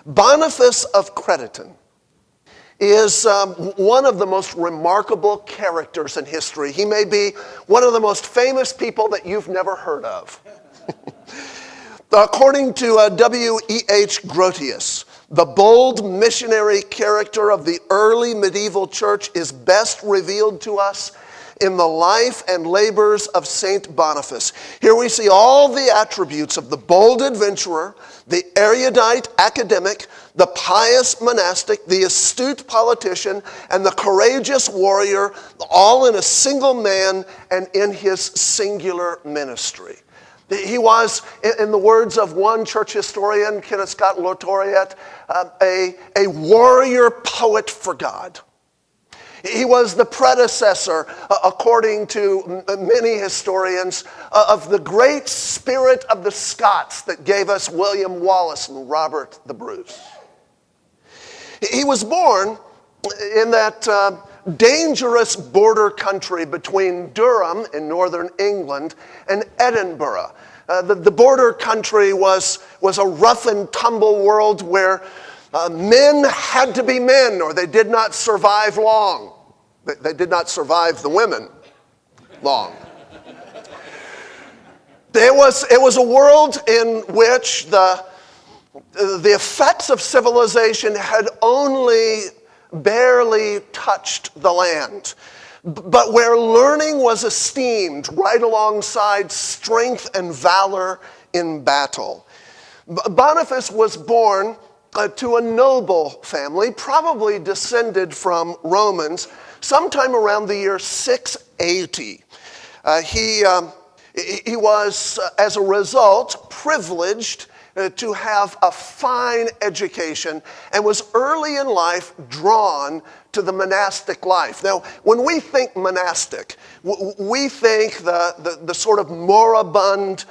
Boniface of Crediton is one of the most remarkable characters in history. He may be one of the most famous people that you've never heard of. According to W.E.H. Grotius, the bold missionary character of the early medieval church is best revealed to us in the life and labors of Saint Boniface. Here we see all the attributes of the bold adventurer, the erudite academic, the pious monastic, the astute politician, and the courageous warrior, all in a single man and in his singular ministry. He was, in the words of one church historian, Kenneth Scott Lotauret, a warrior poet for God. He was the predecessor, according to many historians, of the great spirit of the Scots that gave us William Wallace and Robert the Bruce. He was born in that dangerous border country between Durham in northern England and Edinburgh. The border country was a rough and tumble world where men had to be men or they did not survive long. They did not survive the women long. It was a world in which the effects of civilization had only barely touched the land, but where learning was esteemed right alongside strength and valor in battle. Boniface was born to a noble family, probably descended from Romans, sometime around the year 680. He was, as a result, privileged to have a fine education and was early in life drawn to the monastic life. Now, when we think monastic, we think the sort of moribund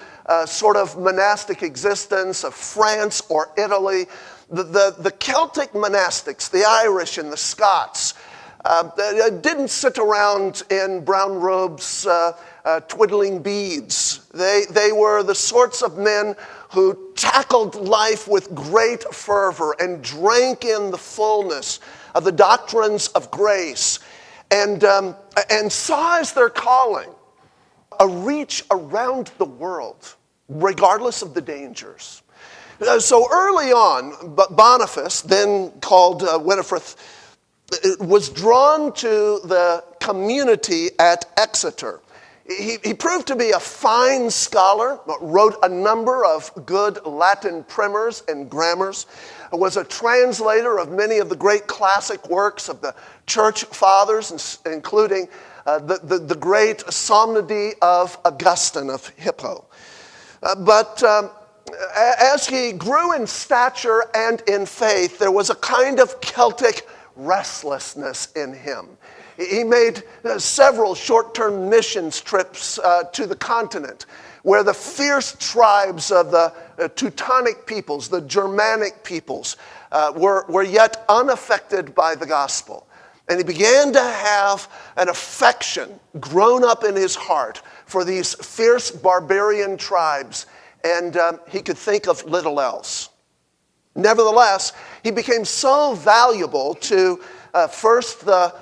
sort of monastic existence of France or Italy. The Celtic monastics, the Irish and the Scots, didn't sit around in brown robes twiddling beads. They were the sorts of men who tackled life with great fervor and drank in the fullness of the doctrines of grace and saw as their calling a reach around the world, regardless of the dangers. So early on, Boniface, then called Winifred, was drawn to the community at Exeter. He proved to be a fine scholar, wrote a number of good Latin primers and grammars, was a translator of many of the great classic works of the church fathers, including the great Psalmody of Augustine of Hippo. But as he grew in stature and in faith, there was a kind of Celtic restlessness in him. He made several short-term missions trips to the continent, where the fierce tribes of the Teutonic peoples, the Germanic peoples, were yet unaffected by the gospel. And he began to have an affection grown up in his heart for these fierce barbarian tribes, and he could think of little else. Nevertheless, he became so valuable to first the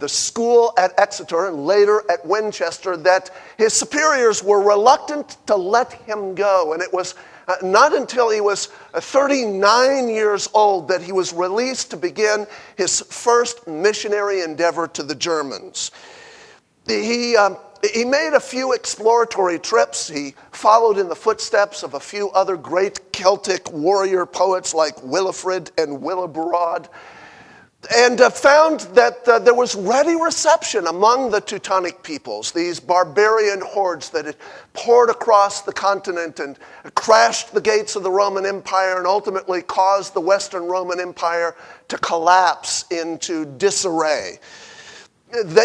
school at Exeter and later at Winchester that his superiors were reluctant to let him go. And it was not until he was 39 years old that he was released to begin his first missionary endeavor to the Germans. He made a few exploratory trips. He followed in the footsteps of a few other great Celtic warrior poets like Wilfrid and Willibrord, and found that there was ready reception among the Teutonic peoples, these barbarian hordes that had poured across the continent and crashed the gates of the Roman Empire and ultimately caused the Western Roman Empire to collapse into disarray.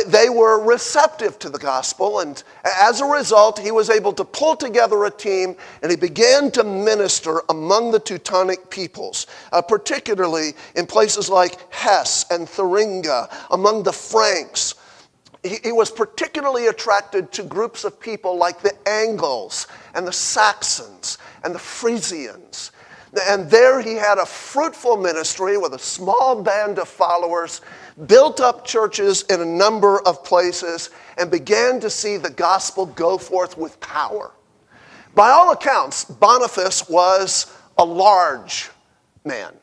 They were receptive to the gospel, and as a result, he was able to pull together a team, and he began to minister among the Teutonic peoples, particularly in places like Hesse and Thuringia, among the Franks. He was particularly attracted to groups of people like the Angles and the Saxons and the Frisians. And there he had a fruitful ministry with a small band of followers, built up churches in a number of places, and began to see the gospel go forth with power. By all accounts, Boniface was a large man,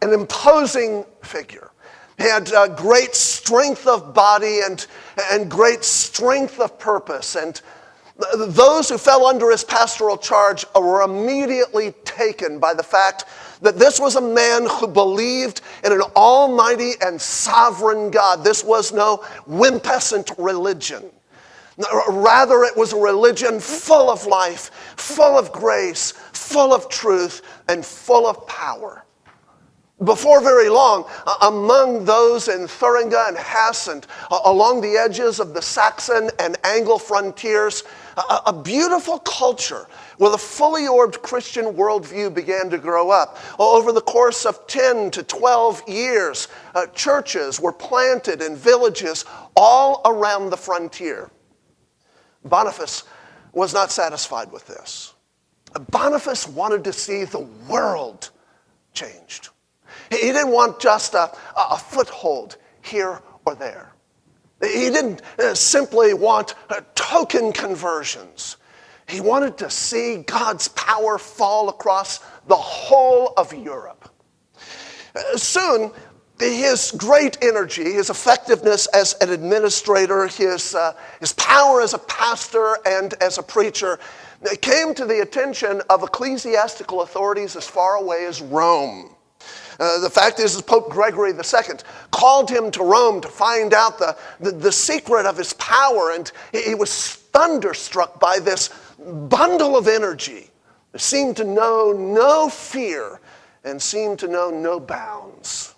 an imposing figure. He had great strength of body and great strength of purpose. And those who fell under his pastoral charge were immediately taken by the fact that this was a man who believed in an almighty and sovereign God. This was no wimpescent religion. Rather, it was a religion full of life, full of grace, full of truth, and full of power. Before very long, among those in Thuringia and Hesse and along the edges of the Saxon and Anglo frontiers, a beautiful culture with a fully orbed Christian worldview began to grow up. Over the course of 10 to 12 years, churches were planted in villages all around the frontier. Boniface was not satisfied with this. Boniface wanted to see the world changed. He didn't want just a foothold here or there. He didn't simply want token conversions. He wanted to see God's power fall across the whole of Europe. Soon, his great energy, his effectiveness as an administrator, his power as a pastor and as a preacher came to the attention of ecclesiastical authorities as far away as Rome. The fact is Pope Gregory II called him to Rome to find out the secret of his power, and he was thunderstruck by this bundle of energy. It seemed to know no fear and seemed to know no bounds.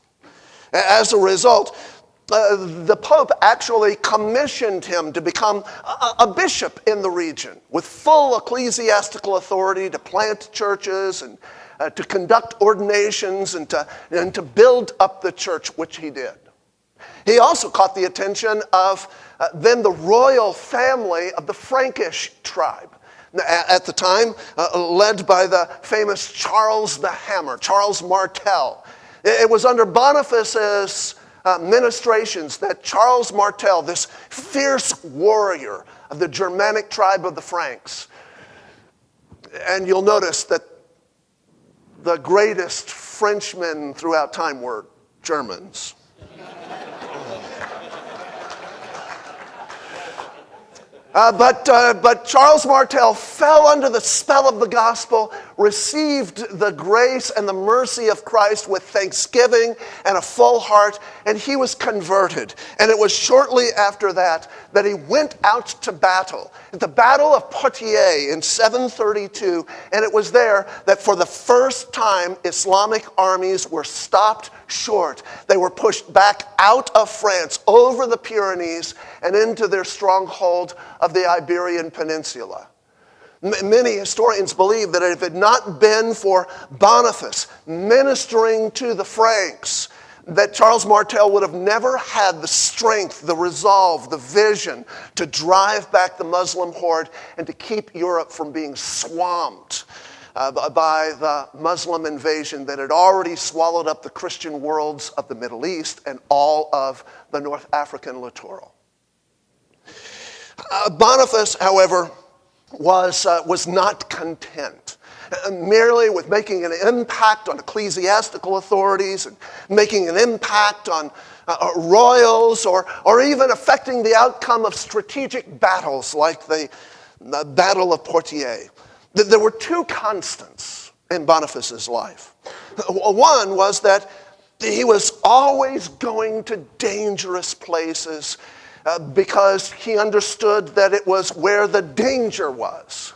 As a result, the Pope actually commissioned him to become a bishop in the region with full ecclesiastical authority to plant churches and to conduct ordinations and to build up the church, which he did. He also caught the attention of then the royal family of the Frankish tribe, at the time led by the famous Charles the Hammer, Charles Martel. It was under Boniface's ministrations that Charles Martel, this fierce warrior of the Germanic tribe of the Franks, and you'll notice that the greatest Frenchmen throughout time were Germans. But Charles Martel fell under the spell of the gospel, received the grace and the mercy of Christ with thanksgiving and a full heart, and he was converted. And it was shortly after that he went out to battle, at the Battle of Poitiers in 732, and it was there that for the first time Islamic armies were stopped short. They were pushed back out of France, over the Pyrenees, and into their stronghold of the Iberian Peninsula. Many historians believe that if it had not been for Boniface ministering to the Franks, that Charles Martel would have never had the strength, the resolve, the vision to drive back the Muslim horde and to keep Europe from being swamped by the Muslim invasion that had already swallowed up the Christian worlds of the Middle East and all of the North African littoral. Boniface, however, was not content merely with making an impact on ecclesiastical authorities and making an impact on royals or even affecting the outcome of strategic battles like the Battle of Poitiers. There were two constants in Boniface's life. One was that he was always going to dangerous places because he understood that it was where the danger was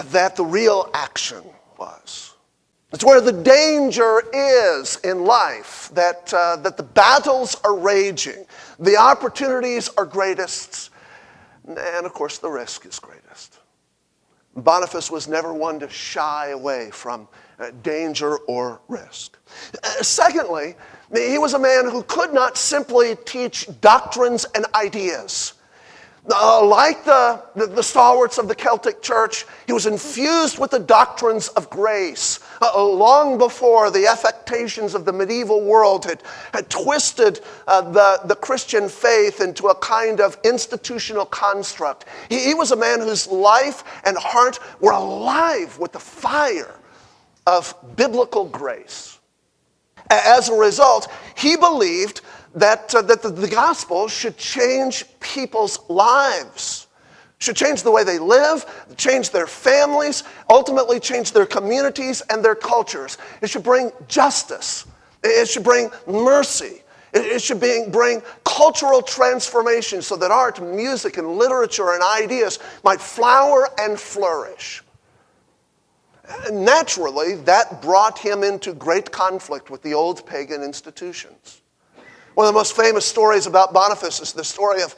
that the real action was. It's where the danger is in life that the battles are raging, the opportunities are greatest, and of course the risk is greatest. Boniface was never one to shy away from danger or risk. Secondly, he was a man who could not simply teach doctrines and ideas. Like the stalwarts of the Celtic church, he was infused with the doctrines of grace. Long before the affectations of the medieval world had twisted the Christian faith into a kind of institutional construct, he was a man whose life and heart were alive with the fire of biblical grace. As a result, he believed that the gospel should change people's lives, should change the way they live, change their families, ultimately change their communities and their cultures. It should bring justice. It should bring mercy. It should bring cultural transformation so that art, music, and literature and ideas might flower and flourish. Naturally, that brought him into great conflict with the old pagan institutions. One of the most famous stories about Boniface is the story of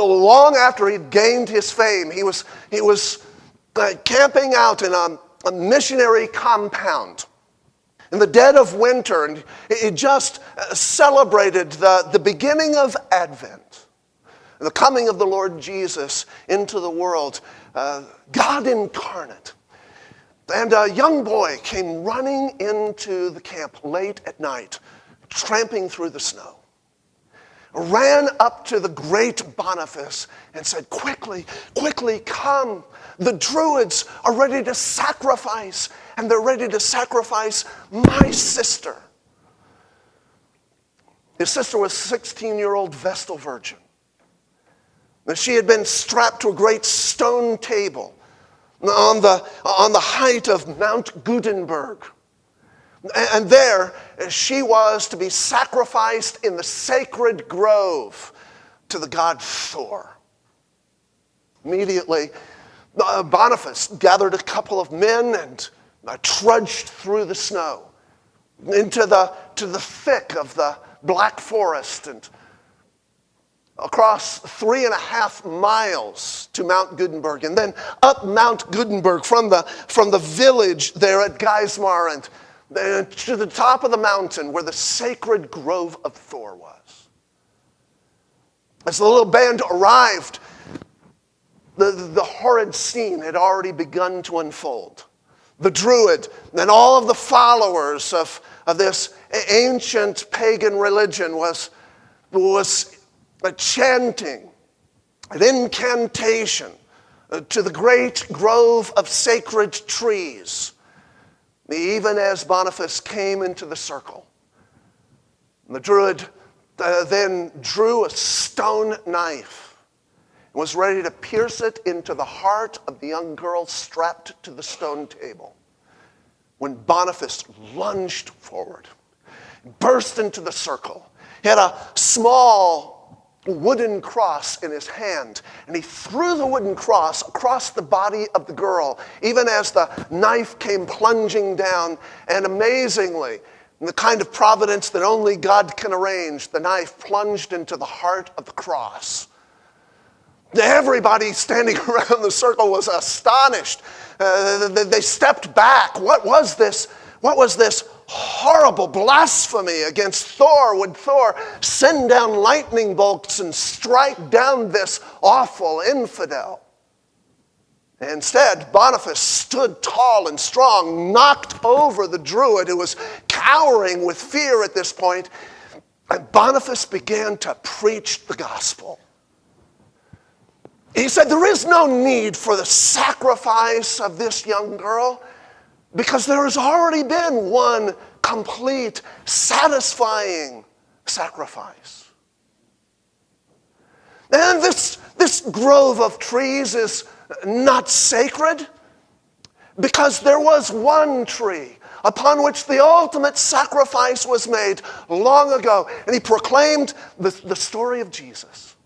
long after he'd gained his fame, he was camping out in a missionary compound in the dead of winter, and he just celebrated the beginning of Advent, the coming of the Lord Jesus into the world, God incarnate. And a young boy came running into the camp late at night, tramping through the snow, ran up to the great Boniface and said, "Quickly, quickly, come. The Druids are ready to sacrifice, and they're ready to sacrifice my sister." His sister was a 16-year-old Vestal Virgin. And she had been strapped to a great stone table on the height of Mount Gutenberg. And there she was to be sacrificed in the sacred grove to the god Thor. Immediately, Boniface gathered a couple of men and trudged through the snow into the thick of the Black Forest and across 3.5 miles to Mount Gutenberg, and then up Mount Gutenberg from the village there at Geismar and to the top of the mountain where the sacred grove of Thor was. As the little band arrived, the horrid scene had already begun to unfold. The Druid and all of the followers of this ancient pagan religion was chanting an incantation to the great grove of sacred trees, even as Boniface came into the circle. The Druid then drew a stone knife and was ready to pierce it into the heart of the young girl strapped to the stone table, when Boniface lunged forward, burst into the circle. He had a small wooden cross in his hand, and he threw the wooden cross across the body of the girl, even as the knife came plunging down, and amazingly, in the kind of providence that only God can arrange, the knife plunged into the heart of the cross. Everybody standing around the circle was astonished. They stepped back. What was this? What was this horrible blasphemy against Thor? Would Thor send down lightning bolts and strike down this awful infidel? Instead, Boniface stood tall and strong, knocked over the Druid, who was cowering with fear at this point, and Boniface began to preach the gospel. He said, there is no need for the sacrifice of this young girl, because there has already been one complete, satisfying sacrifice. And this grove of trees is not sacred, because there was one tree upon which the ultimate sacrifice was made long ago. And he proclaimed the story of Jesus.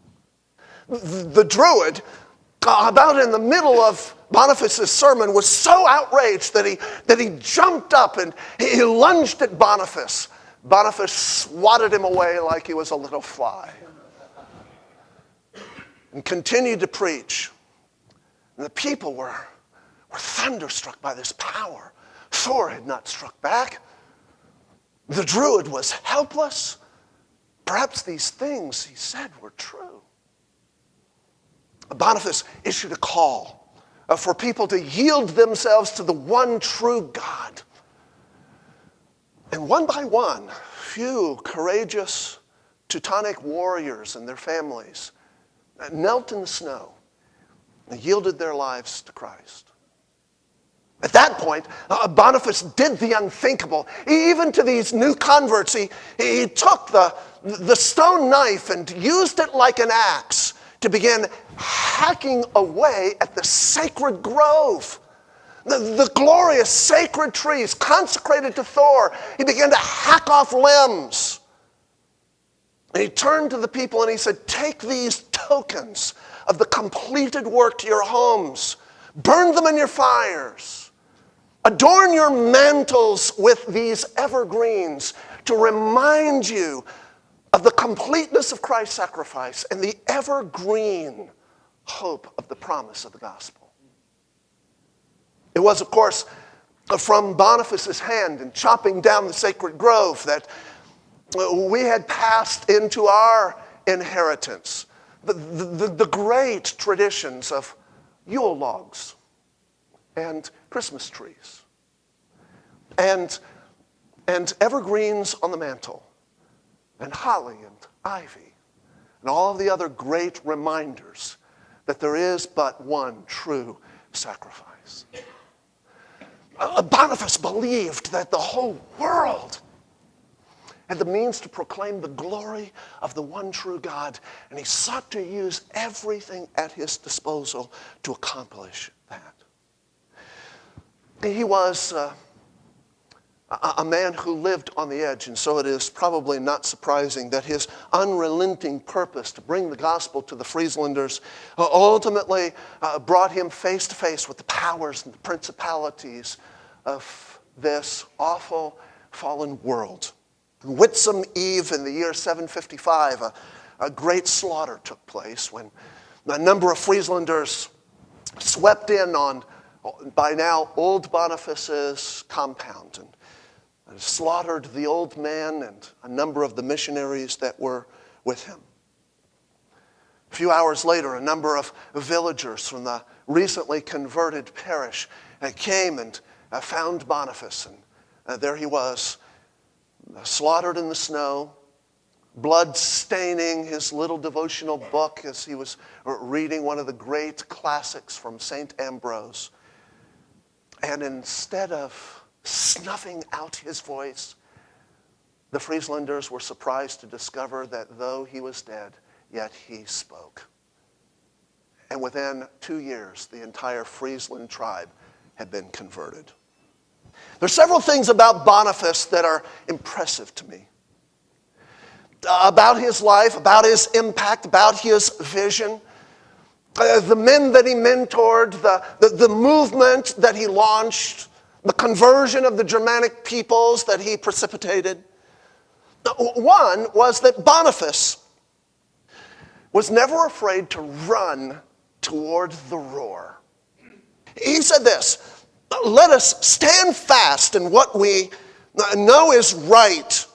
The Druid, about in the middle of Boniface's sermon, was so outraged that he jumped up and he lunged at Boniface. Boniface swatted him away like he was a little fly and continued to preach. And the people were thunderstruck by this power. Thor had not struck back. The Druid was helpless. Perhaps these things he said were true. Boniface issued a call for people to yield themselves to the one true God. And one by one, few courageous Teutonic warriors and their families knelt in the snow and yielded their lives to Christ. At that point, Boniface did the unthinkable. Even to these new converts, he took the stone knife and used it like an axe to begin hacking away at the sacred grove. The glorious sacred trees consecrated to Thor. He began to hack off limbs. And he turned to the people and he said, "Take these tokens of the completed work to your homes. Burn them in your fires. Adorn your mantles with these evergreens to remind you of the completeness of Christ's sacrifice and the evergreen hope of the promise of the gospel." It was, of course, from Boniface's hand in chopping down the sacred grove that we had passed into our inheritance the great traditions of Yule logs and Christmas trees and evergreens on the mantle and holly and ivy and all of the other great reminders that there is but one true sacrifice. Boniface believed that the whole world had the means to proclaim the glory of the one true God, and he sought to use everything at his disposal to accomplish that. He was a man who lived on the edge, and so it is probably not surprising that his unrelenting purpose to bring the gospel to the Frieslanders ultimately brought him face to face with the powers and the principalities of this awful fallen world. On Whitsun Eve in the year 755, a great slaughter took place when a number of Frieslanders swept in on, by now, old Boniface's compound and slaughtered the old man and a number of the missionaries that were with him. A few hours later, a number of villagers from the recently converted parish came and found Boniface, and there he was, slaughtered in the snow, blood staining his little devotional book as he was reading one of the great classics from St. Ambrose. And instead of snuffing out his voice, the Frieslanders were surprised to discover that though he was dead, yet he spoke. And within 2 years, the entire Friesland tribe had been converted. There are several things about Boniface that are impressive to me. About his life, about his impact, about his vision. The men that he mentored, the movement that he launched, the conversion of the Germanic peoples that he precipitated. One was that Boniface was never afraid to run toward the roar. He said this, "Let us stand fast in what we know is right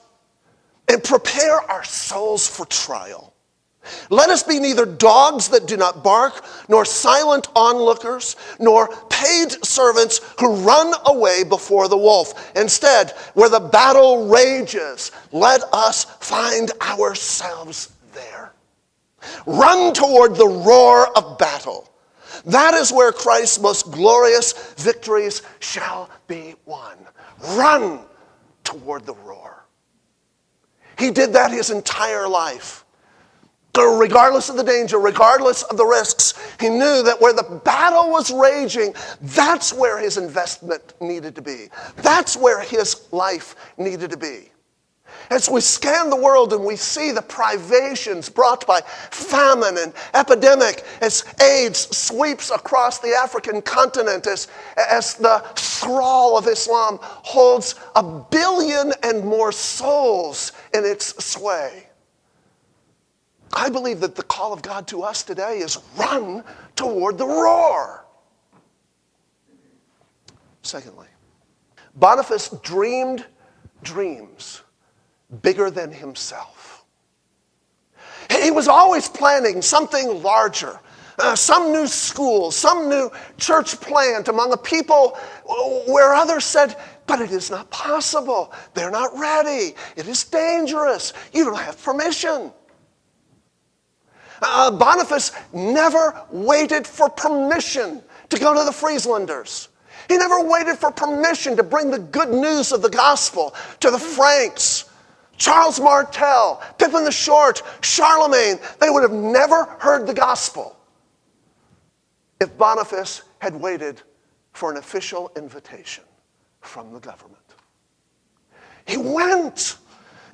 and prepare our souls for trial. Let us be neither dogs that do not bark, nor silent onlookers, nor paid servants who run away before the wolf. Instead, where the battle rages, let us find ourselves there. Run toward the roar of battle. That is where Christ's most glorious victories shall be won. Run toward the roar." He did that his entire life. Regardless of the danger, regardless of the risks, he knew that where the battle was raging, that's where his investment needed to be. That's where his life needed to be. As we scan the world and we see the privations brought by famine and epidemic, as AIDS sweeps across the African continent, as the thrall of Islam holds 1 billion and more souls in its sway, I believe that the call of God to us today is run toward the roar. Secondly, Boniface dreamed dreams bigger than himself. He was always planning something larger, some new school, some new church plant among a people where others said, but it is not possible. They're not ready. It is dangerous. You don't have permission. Boniface never waited for permission to go to the Frieslanders. He never waited for permission to bring the good news of the gospel to the Franks. Charles Martel, Pippin the Short, Charlemagne, they would have never heard the gospel if Boniface had waited for an official invitation from the government. He went.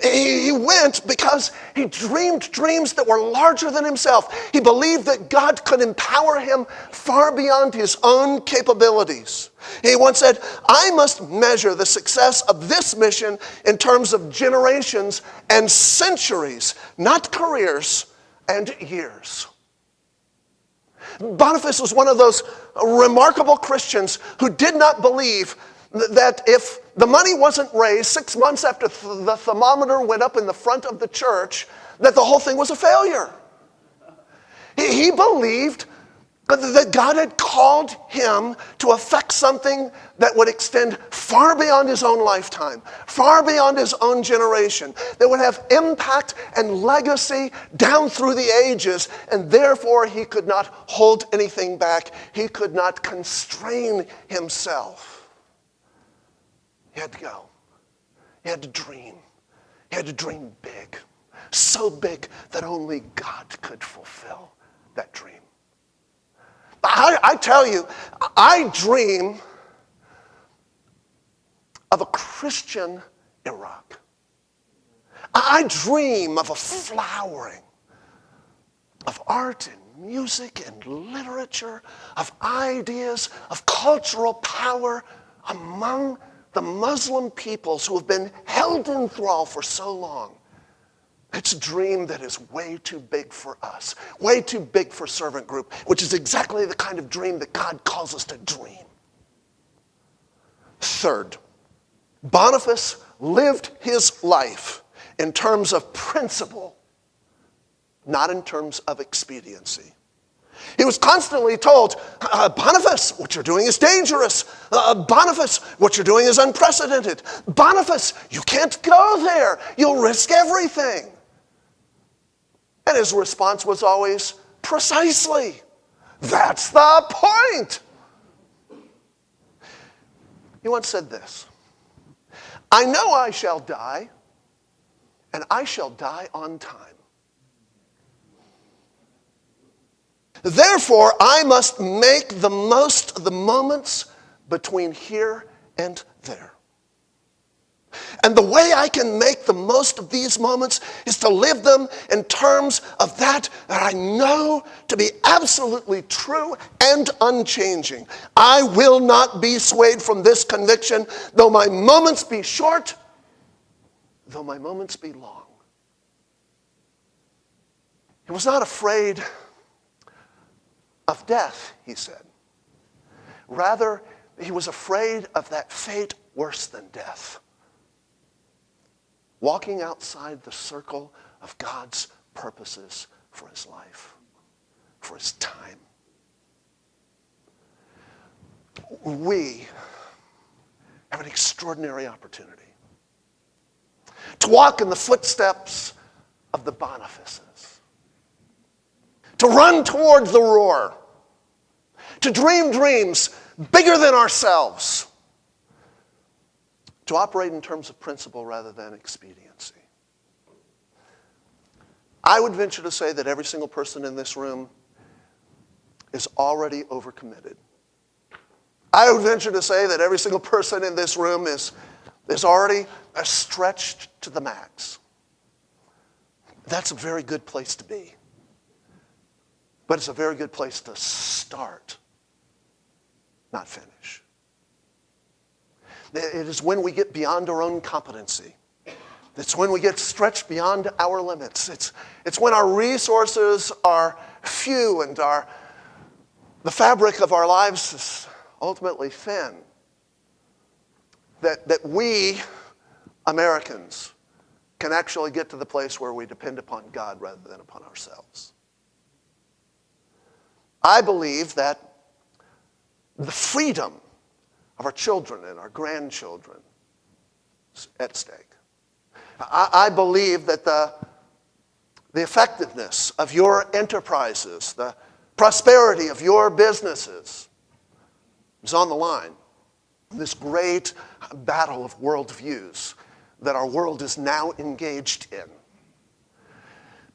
He went because he dreamed dreams that were larger than himself. He believed that God could empower him far beyond his own capabilities. He once said, I must measure the success of this mission in terms of generations and centuries, not careers and years. Boniface was one of those remarkable Christians who did not believe that if the money wasn't raised 6 months after the thermometer went up in the front of the church, that the whole thing was a failure. He believed that God had called him to effect something that would extend far beyond his own lifetime, far beyond his own generation, that would have impact and legacy down through the ages, and therefore he could not hold anything back. He could not constrain himself. He had to go. He had to dream. He had to dream big. So big that only God could fulfill that dream. I tell you, I dream of a Christian Iraq. I dream of a flowering of art and music and literature, of ideas, of cultural power among the Muslim peoples who have been held in thrall for so long. It's a dream that is way too big for us, way too big for Servant Group, which is exactly the kind of dream that God calls us to dream. Third, Boniface lived his life in terms of principle, not in terms of expediency. He was constantly told, Boniface, what you're doing is dangerous. Boniface, what you're doing is unprecedented. Boniface, you can't go there. You'll risk everything. And his response was always, precisely. That's the point. He once said this, I know I shall die, and I shall die on time. Therefore, I must make the most of the moments between here and there. And the way I can make the most of these moments is to live them in terms of that I know to be absolutely true and unchanging. I will not be swayed from this conviction, though my moments be short, though my moments be long. He was not afraid of death, he said. Rather, he was afraid of that fate worse than death. Walking outside the circle of God's purposes for his life, for his time. We have an extraordinary opportunity to walk in the footsteps of the Bonifaces. To run toward the roar, to dream dreams bigger than ourselves, to operate in terms of principle rather than expediency. I would venture to say that every single person in this room is already overcommitted. I would venture to say that every single person in this room is already stretched to the max. That's a very good place to be. But it's a very good place to start, not finish. It is when we get beyond our own competency. It's when we get stretched beyond our limits. It's when our resources are few and the fabric of our lives is ultimately thin. That we, Americans, can actually get to the place where we depend upon God rather than upon ourselves. I believe that the freedom of our children and our grandchildren is at stake. I believe that the effectiveness of your enterprises, the prosperity of your businesses is on the line. This great battle of worldviews that our world is now engaged in.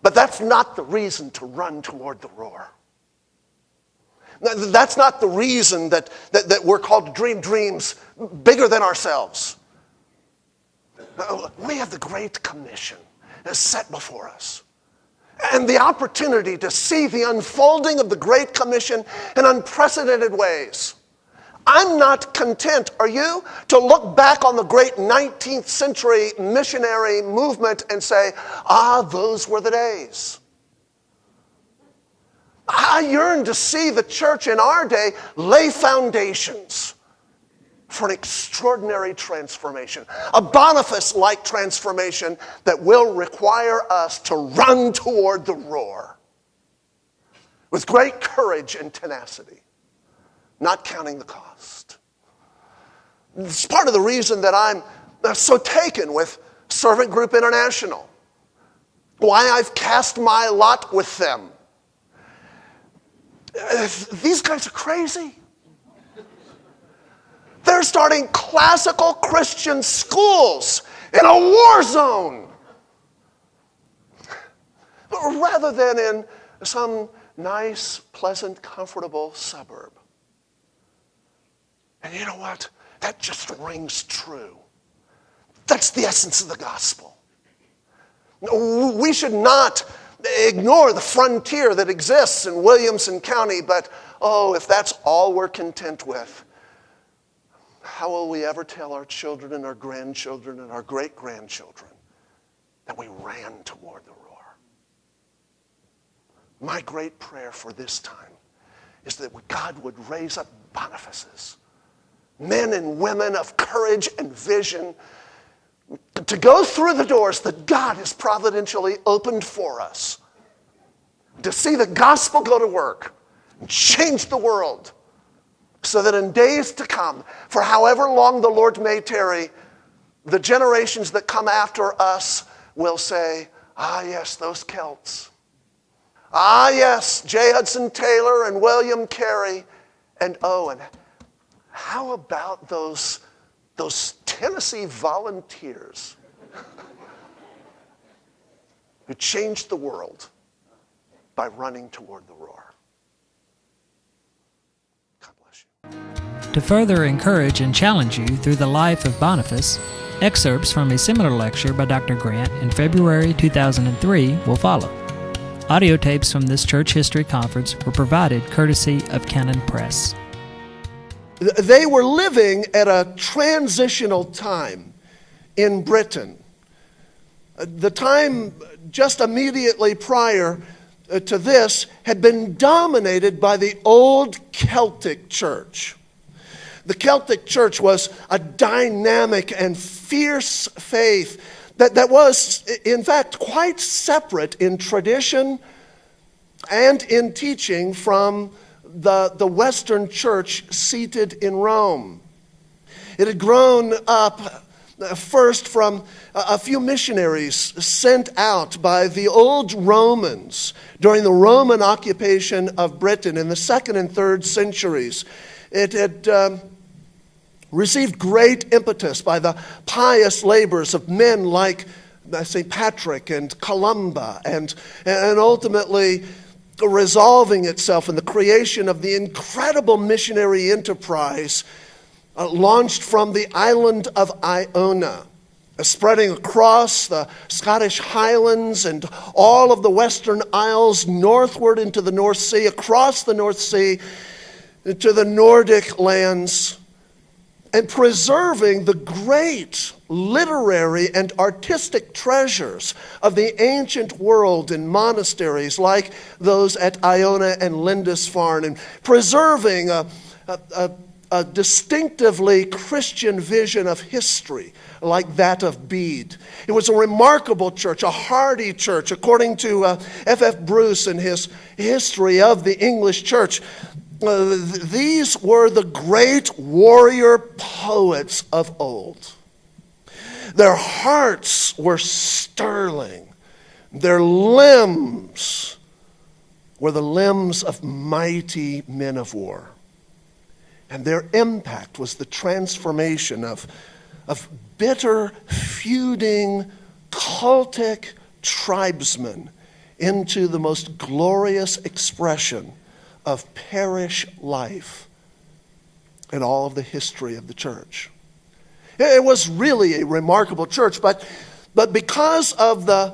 But that's not the reason to run toward the roar. That's not the reason that we're called to dream dreams bigger than ourselves. We have the Great Commission set before us. And the opportunity to see the unfolding of the Great Commission in unprecedented ways. I'm not content, are you, to look back on the great 19th century missionary movement and say, those were the days. I yearn to see the church in our day lay foundations for an extraordinary transformation, a Boniface-like transformation that will require us to run toward the roar with great courage and tenacity, not counting the cost. It's part of the reason that I'm so taken with Servant Group International, why I've cast my lot with them. These guys are crazy. They're starting classical Christian schools in a war zone rather than in some nice, pleasant, comfortable suburb. And you know what? That just rings true. That's the essence of the gospel. We should not ignore the frontier that exists in Williamson County, but if that's all we're content with, how will we ever tell our children and our grandchildren and our great-grandchildren that we ran toward the roar? My great prayer for this time is that God would raise up Bonifaces, men and women of courage and vision, to go through the doors that God has providentially opened for us, to see the gospel go to work and change the world, so that in days to come, for however long the Lord may tarry, the generations that come after us will say, yes, those Celts. Yes, J. Hudson Taylor and William Carey. And how about those Tennessee volunteers who changed the world by running toward the roar? To further encourage and challenge you through the life of Boniface, excerpts from a similar lecture by Dr. Grant in February 2003 will follow. Audio tapes from this church history conference were provided courtesy of Canon Press. They were living at a transitional time in Britain. The time just immediately prior to this had been dominated by the old Celtic church. The Celtic church was a dynamic and fierce faith that was, in fact, quite separate in tradition and in teaching from the Western church seated in Rome. It had grown up first from a few missionaries sent out by the old Romans during the Roman occupation of Britain in the 2nd and 3rd centuries. It had received great impetus by the pious labors of men like St. Patrick and Columba, and ultimately resolving itself in the creation of the incredible missionary enterprise launched from the island of Iona, spreading across the Scottish Highlands and all of the Western Isles northward into the North Sea, across the North Sea to the Nordic lands, and preserving the great literary and artistic treasures of the ancient world in monasteries like those at Iona and Lindisfarne, and preserving a a distinctively Christian vision of history, like that of Bede. It was a remarkable church, a hardy church. According to F.F. Bruce in his history of the English church, these were the great warrior poets of old. Their hearts were sterling. Their limbs were the limbs of mighty men of war. And their impact was the transformation of bitter, feuding, cultic tribesmen into the most glorious expression of parish life in all of the history of the church. It was really a remarkable church, but because of the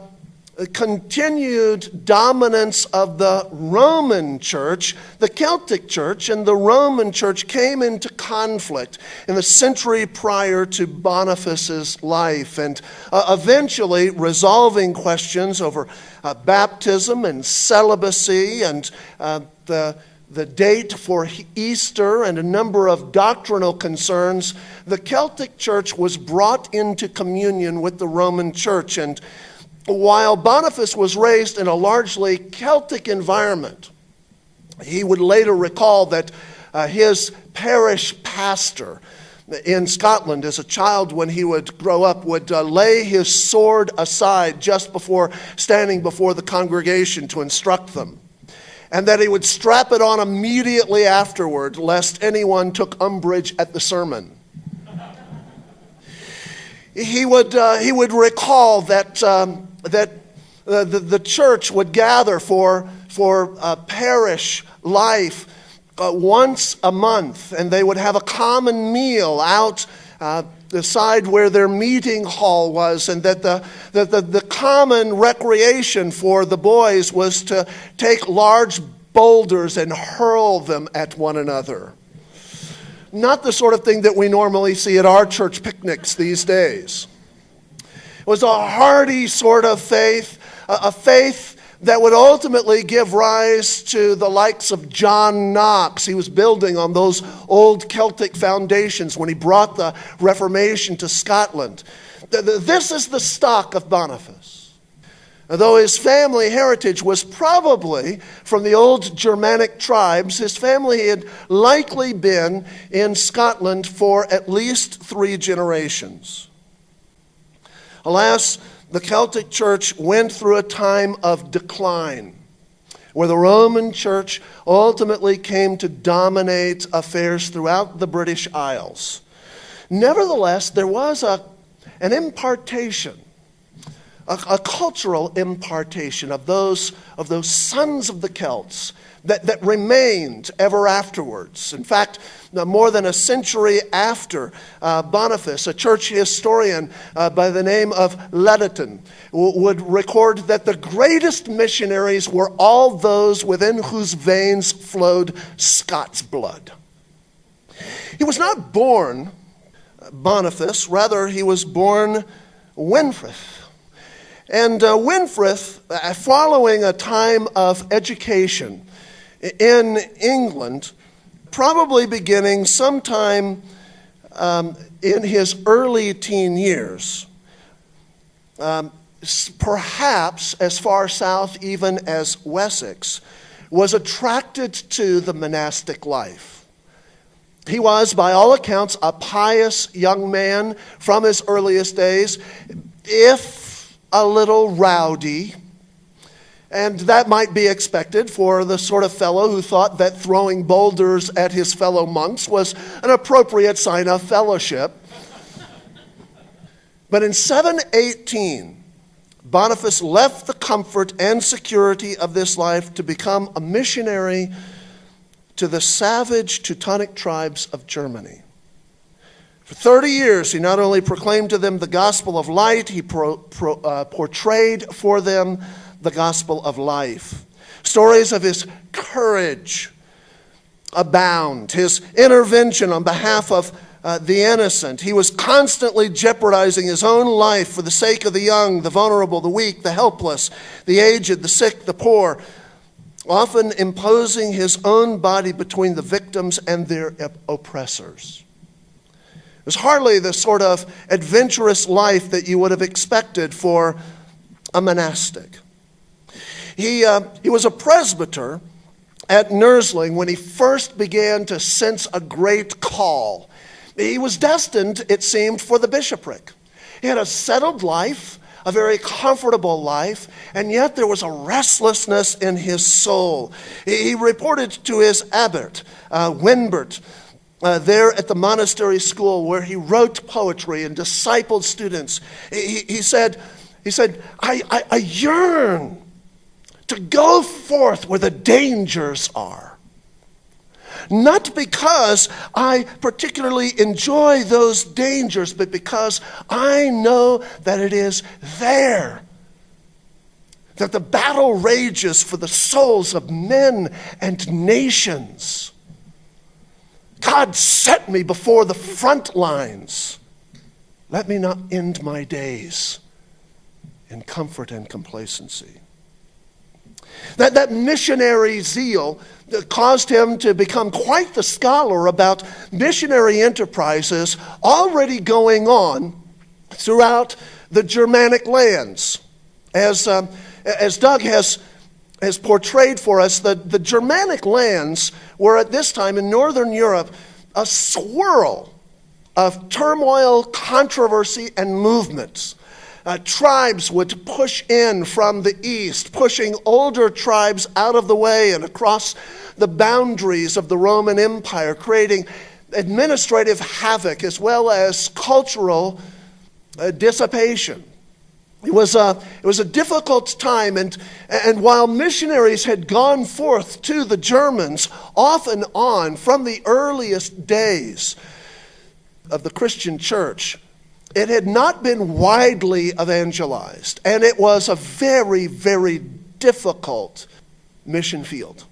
continued dominance of the Roman church, the Celtic church and the Roman church came into conflict in the century prior to Boniface's life, and eventually resolving questions over baptism and celibacy and the date for Easter and a number of doctrinal concerns. The Celtic church was brought into communion with the Roman church, and while Boniface was raised in a largely Celtic environment, he would later recall that his parish pastor in Scotland as a child, when he would grow up, would lay his sword aside just before standing before the congregation to instruct them, and that he would strap it on immediately afterward, lest anyone took umbrage at the sermon. He would recall that the church would gather for parish life once a month, and they would have a common meal out the side where their meeting hall was, and that the common recreation for the boys was to take large boulders and hurl them at one another. Not the sort of thing that we normally see at our church picnics these days. It was a hardy sort of faith, a faith that would ultimately give rise to the likes of John Knox. He was building on those old Celtic foundations when he brought the Reformation to Scotland. This is the stock of Boniface. Though his family heritage was probably from the old Germanic tribes, his family had likely been in Scotland for at least 3 generations. Alas, the Celtic Church went through a time of decline, where the Roman Church ultimately came to dominate affairs throughout the British Isles. Nevertheless, there was an impartation, a cultural impartation of those sons of the Celts that remained ever afterwards. In fact, more than a century after Boniface, a church historian by the name of Ledeton would record that the greatest missionaries were all those within whose veins flowed Scots blood. He was not born Boniface, rather he was born Winfrith. And Winfrith, following a time of education in England, probably beginning sometime in his early teen years, perhaps as far south even as Wessex, was attracted to the monastic life. He was, by all accounts, a pious young man from his earliest days, if a little rowdy, and that might be expected for the sort of fellow who thought that throwing boulders at his fellow monks was an appropriate sign of fellowship. But in 718, Boniface left the comfort and security of this life to become a missionary to the savage Teutonic tribes of Germany. For 30 years, he not only proclaimed to them the gospel of light, he portrayed for them the gospel of life. Stories of his courage abound, his intervention on behalf of the innocent. He was constantly jeopardizing his own life for the sake of the young, the vulnerable, the weak, the helpless, the aged, the sick, the poor. often imposing his own body between the victims and their oppressors. It was hardly the sort of adventurous life that you would have expected for a monastic. He was a presbyter at Nursling when he first began to sense a great call. He was destined, it seemed, for the bishopric. He had a settled life, a very comfortable life, and yet there was a restlessness in his soul. He reported to his abbot, Winbert, there at the monastery school where he wrote poetry and discipled students. He said, I yearn to go forth where the dangers are. Not because I particularly enjoy those dangers, but because I know that it is there that the battle rages for the souls of men and nations. God set me before the front lines. Let me not end my days in comfort and complacency. That missionary zeal caused him to become quite the scholar about missionary enterprises already going on throughout the Germanic lands. As Doug has portrayed for us, the Germanic lands were at this time in Northern Europe a swirl of turmoil, controversy, and movements. Tribes would push in from the east, pushing older tribes out of the way and across the boundaries of the Roman Empire, creating administrative havoc as well as cultural dissipation. It was a difficult time, and while missionaries had gone forth to the Germans off and on from the earliest days of the Christian church, it had not been widely evangelized, and it was a very, very difficult mission field.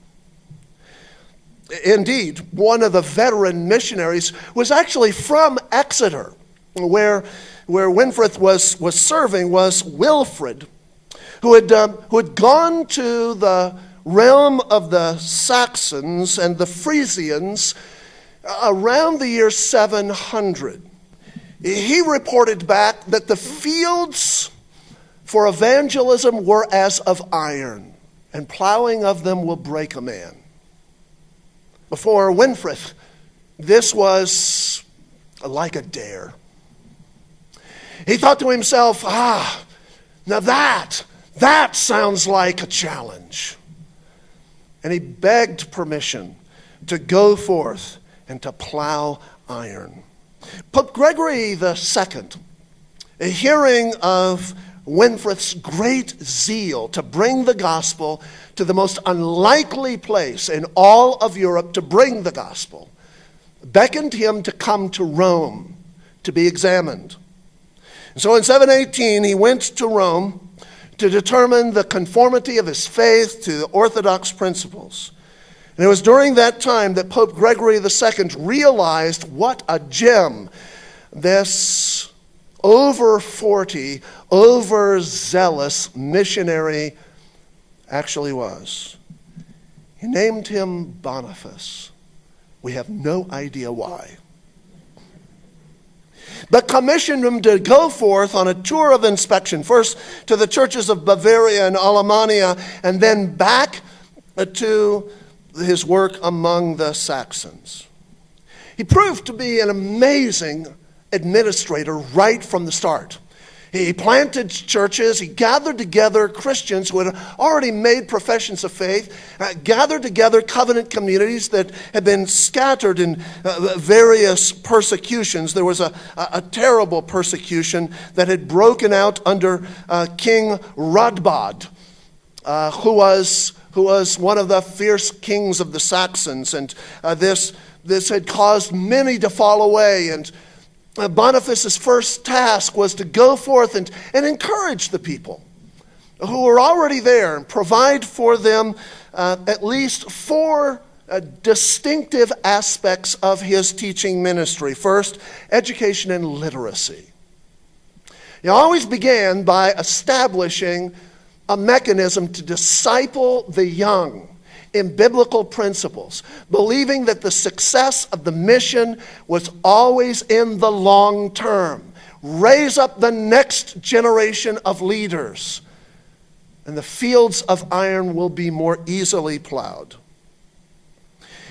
Indeed, one of the veteran missionaries was actually from Exeter, where Winfrith was serving, was Wilfrid, who had gone to the realm of the Saxons and the Frisians around the year 700. He reported back that the fields for evangelism were as of iron, and plowing of them will break a man. Before Winfrith, this was like a dare. He thought to himself, now that sounds like a challenge. And he begged permission to go forth and to plow iron. Pope Gregory II, hearing of Winfrith's great zeal to bring the gospel to the most unlikely place in all of Europe to bring the gospel, beckoned him to come to Rome to be examined. And so in 718, he went to Rome to determine the conformity of his faith to the Orthodox principles. And it was during that time that Pope Gregory II realized what a gem this over 40, overzealous missionary actually was. He named him Boniface. We have no idea why. But commissioned him to go forth on a tour of inspection, first to the churches of Bavaria and Alemannia, and then back to his work among the Saxons. He proved to be an amazing administrator right from the start. He planted churches. He gathered together Christians who had already made professions of faith, gathered together covenant communities that had been scattered in various persecutions. There was a terrible persecution that had broken out under King Radbod, who was one of the fierce kings of the Saxons, and this had caused many to fall away. And Boniface's first task was to go forth and encourage the people who were already there and provide for them at least four distinctive aspects of his teaching ministry. First, education and literacy. He always began by establishing a mechanism to disciple the young in biblical principles, believing that the success of the mission was always in the long term. Raise up the next generation of leaders, and the fields of iron will be more easily plowed.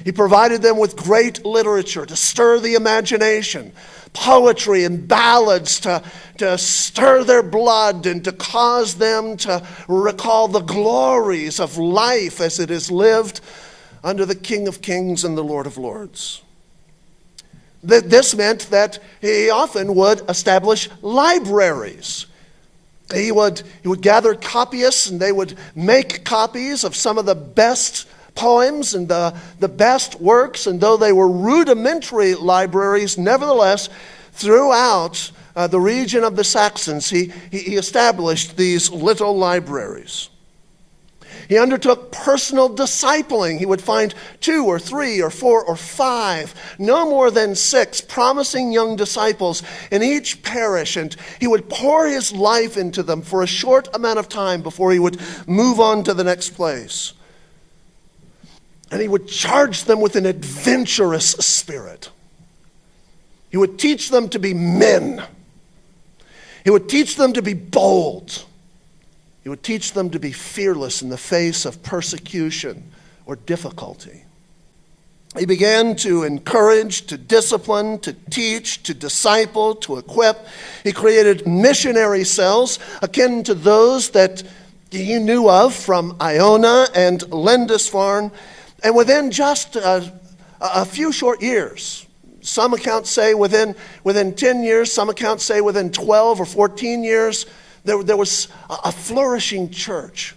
He provided them with great literature to stir the imagination, poetry and ballads to stir their blood and to cause them to recall the glories of life as it is lived under the King of Kings and the Lord of Lords. This meant that he often would establish libraries. He would gather copyists, and they would make copies of some of the best poems and the best works, and though they were rudimentary libraries, nevertheless, throughout the region of the Saxons, he established these little libraries. He undertook personal discipling. He would find 2 or 3 or 4 or 5, no more than 6 promising young disciples in each parish, and he would pour his life into them for a short amount of time before he would move on to the next place. And he would charge them with an adventurous spirit. He would teach them to be men. He would teach them to be bold. He would teach them to be fearless in the face of persecution or difficulty. He began to encourage, to discipline, to teach, to disciple, to equip. He created missionary cells akin to those that you knew of from Iona and Lindisfarne. And within just a few short years, some accounts say within 10 years, some accounts say within 12 or 14 years, there was a flourishing church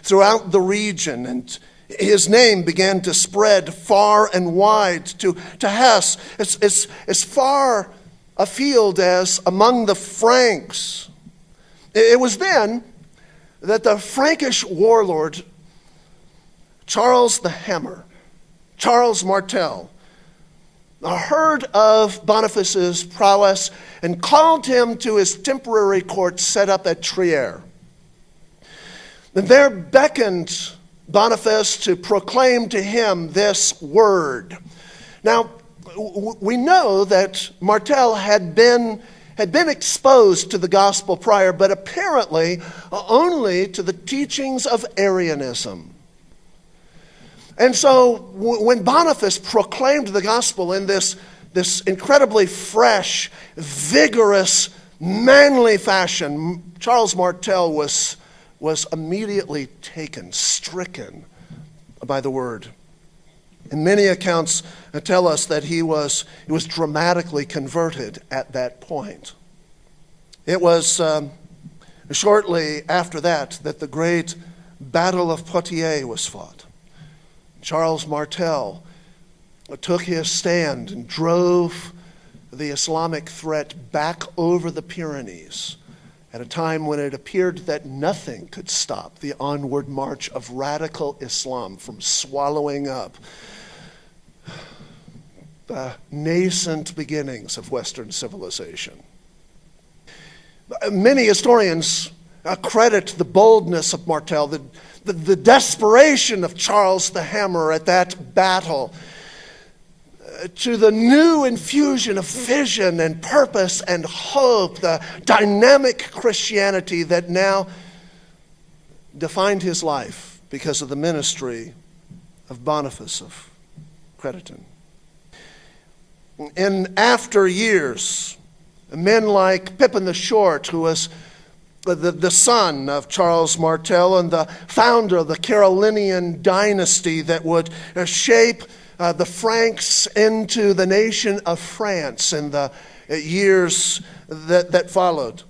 throughout the region, and his name began to spread far and wide to Hesse, as far afield as among the Franks. It was then that the Frankish warlord Charles the Hammer, Charles Martel, heard of Boniface's prowess and called him to his temporary court set up at Trier. And there beckoned Boniface to proclaim to him this word. Now, we know that Martel had been exposed to the gospel prior, but apparently only to the teachings of Arianism. And so when Boniface proclaimed the gospel in this incredibly fresh, vigorous, manly fashion, Charles Martel was immediately taken, stricken by the word. And many accounts tell us that he was dramatically converted at that point. It was shortly after that the great Battle of Poitiers was fought. Charles Martel took his stand and drove the Islamic threat back over the Pyrenees at a time when it appeared that nothing could stop the onward march of radical Islam from swallowing up the nascent beginnings of Western civilization. Many historians credit the boldness of Martel, the desperation of Charles the Hammer at that battle, to the new infusion of vision and purpose and hope, the dynamic Christianity that now defined his life because of the ministry of Boniface of Crediton. In after years, men like Pippin the Short, who was the son of Charles Martel and the founder of the Carolingian dynasty that would shape the Franks into the nation of France in the years that followed.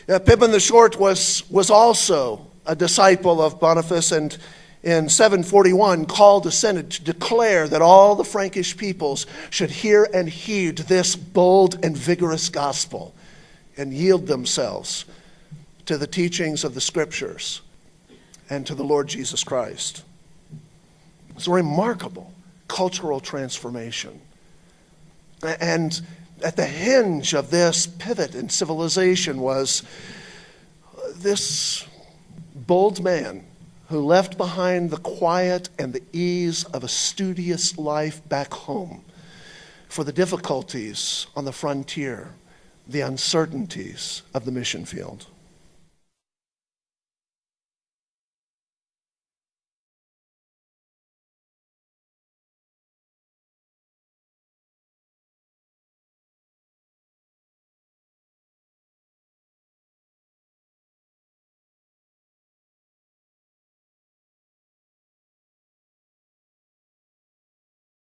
Pippin the Short was also a disciple of Boniface, and in 741 called a synod to declare that all the Frankish peoples should hear and heed this bold and vigorous gospel and yield themselves to the teachings of the Scriptures and to the Lord Jesus Christ. It's a remarkable cultural transformation. And at the hinge of this pivot in civilization was this bold man who left behind the quiet and the ease of a studious life back home for the difficulties on the frontier, the uncertainties of the mission field.